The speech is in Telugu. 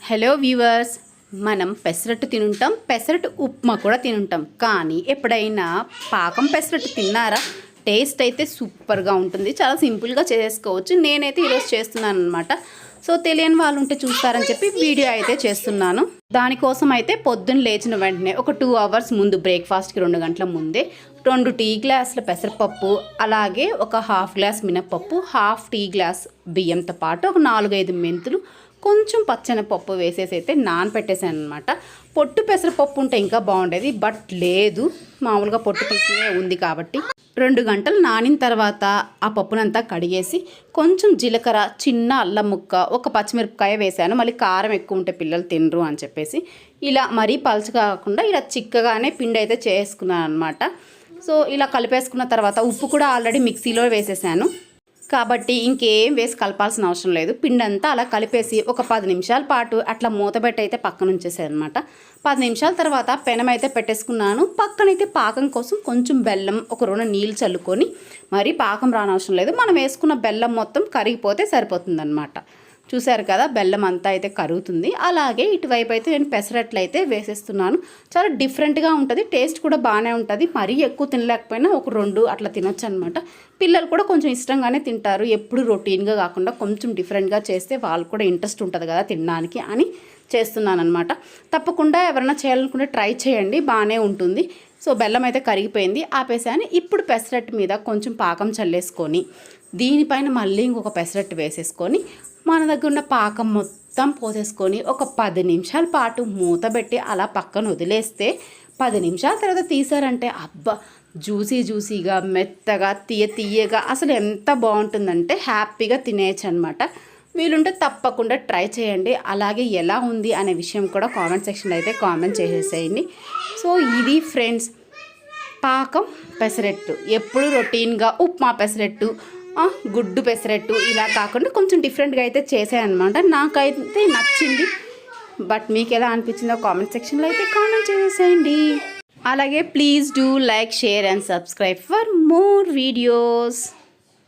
హలో వ్యూవర్స్, మనం పెసరట్టు తినుంటాం, పెసరట్టు ఉప్మా కూడా తినుంటాం. కానీ ఎప్పుడైనా పాకం పెసరట్టు తిన్నారా? టేస్ట్ అయితే సూపర్గా ఉంటుంది. చాలా సింపుల్గా చేసుకోవచ్చు. నేనైతే ఈరోజు చేస్తున్నాను అనమాట. సో తెలియని వాళ్ళు ఉంటే చూస్తారని చెప్పి వీడియో అయితే చేస్తున్నాను. దానికోసం అయితే పొద్దున్న లేచిన వెంటనే ఒక 2 అవర్స్ ముందు, బ్రేక్ఫాస్ట్కి 2 గంటల ముందే 2 టీ గ్లాసుల పెసరపప్పు, అలాగే ఒక హాఫ్ గ్లాస్ మినపప్పు, హాఫ్ టీ గ్లాస్ బియ్యంతో పాటు ఒక 4-5 మెంతులు, కొంచెం పచ్చెనపప్పు వేసేసి అయితే నానపెట్టేసాను అనమాట. పొట్టు పెసరపప్పు ఉంటే ఇంకా బాగుండేది, బట్ లేదు, మామూలుగా పొట్టు తీసినే ఉంది కాబట్టి 2 గంటలు నానిన తర్వాత ఆ పప్పునంతా కడిగేసి కొంచెం జీలకర్ర, చిన్న అల్లం ముక్క, ఒక పచ్చిమిరపకాయ వేసాను. మళ్ళీ కారం ఎక్కువ ఉంటే పిల్లలు తినరు అని చెప్పేసి ఇలా మరీ పలుచగా కాకుండా ఇలా చిక్కగానే పిండి అయితే చేసుకున్నాను అనమాట. సో ఇలా కలిపేసుకున్న తర్వాత ఉప్పు కూడా ఆల్రెడీ మిక్సీలో వేసేసాను కాబట్టి ఇంకేం వేసి కలపాల్సిన అవసరం లేదు. పిండి అంతా అలా కలిపేసి ఒక 10 నిమిషాల పాటు అట్లా మూతబెట్టి అయితే పక్కన ఉంచేసాను అనమాట. 10 నిమిషాల తర్వాత పెనం అయితే పెట్టేసుకున్నాను. పక్కనైతే పాకం కోసం కొంచెం బెల్లం, ఒక 2 నీళ్ళు చల్లుకొని, మరీ పాకం రానవసరం లేదు, మనం వేసుకున్న బెల్లం మొత్తం కరిగిపోతే సరిపోతుందన్నమాట. చూసారు కదా, బెల్లం అంతా అయితే కరుగుతుంది. అలాగే ఇటువైపు అయితే నేను పెసరట్లు అయితే వేసేస్తున్నాను. చాలా డిఫరెంట్గా ఉంటుంది, టేస్ట్ కూడా బాగానే ఉంటుంది. మరీ ఎక్కువ తినలేకపోయినా ఒక 2 అట్లా తినొచ్చు అనమాట. పిల్లలు కూడా కొంచెం ఇష్టంగానే తింటారు. ఎప్పుడు రొటీన్గా కాకుండా కొంచెం డిఫరెంట్గా చేస్తే వాళ్ళు కూడా ఇంట్రెస్ట్ ఉంటుంది కదా తినడానికి అని చేస్తున్నాను అనమాట. తప్పకుండా ఎవరైనా చేయాలనుకుంటే ట్రై చేయండి, బాగానే ఉంటుంది. సో బెల్లం అయితే కరిగిపోయింది, ఆపేసాను. ఇప్పుడు పెసరట్టు మీద కొంచెం పాకం చల్లేసుకొని దీనిపైన మళ్ళీ ఇంకొక పెసరట్టు వేసేసుకొని మన దగ్గర ఉన్న పాకం మొత్తం పోసేసుకొని ఒక 10 నిమిషాల పాటు మూత పెట్టి అలా పక్కన వదిలేస్తే 10 నిమిషాల తర్వాత తీసారంటే అబ్బా, జ్యూసీగా, మెత్తగా, తీయగా అసలు ఎంత బాగుంటుందంటే హ్యాపీగా తినేయచ్చు అనమాట. వీలుంటే తప్పకుండా ట్రై చేయండి. అలాగే ఎలా ఉంది అనే విషయం కూడా కామెంట్ సెక్షన్లో అయితే కామెంట్ చేసేసేయండి. సో ఇది ఫ్రెండ్స్, పాకం పెసరట్టు. ఎప్పుడు రొటీన్గా ఉప్మా పెసరట్టు, గుడ్డు పెసరట్టు ఇలా కాకుండా కొంచెం డిఫరెంట్గా అయితే చేసాయన్నమాట. నాకైతే నచ్చింది, బట్ మీకు ఎలా అనిపించిందో కామెంట్ సెక్షన్లో అయితే కామెంట్ చేసేయండి. అలాగే please do like, share and subscribe for more videos.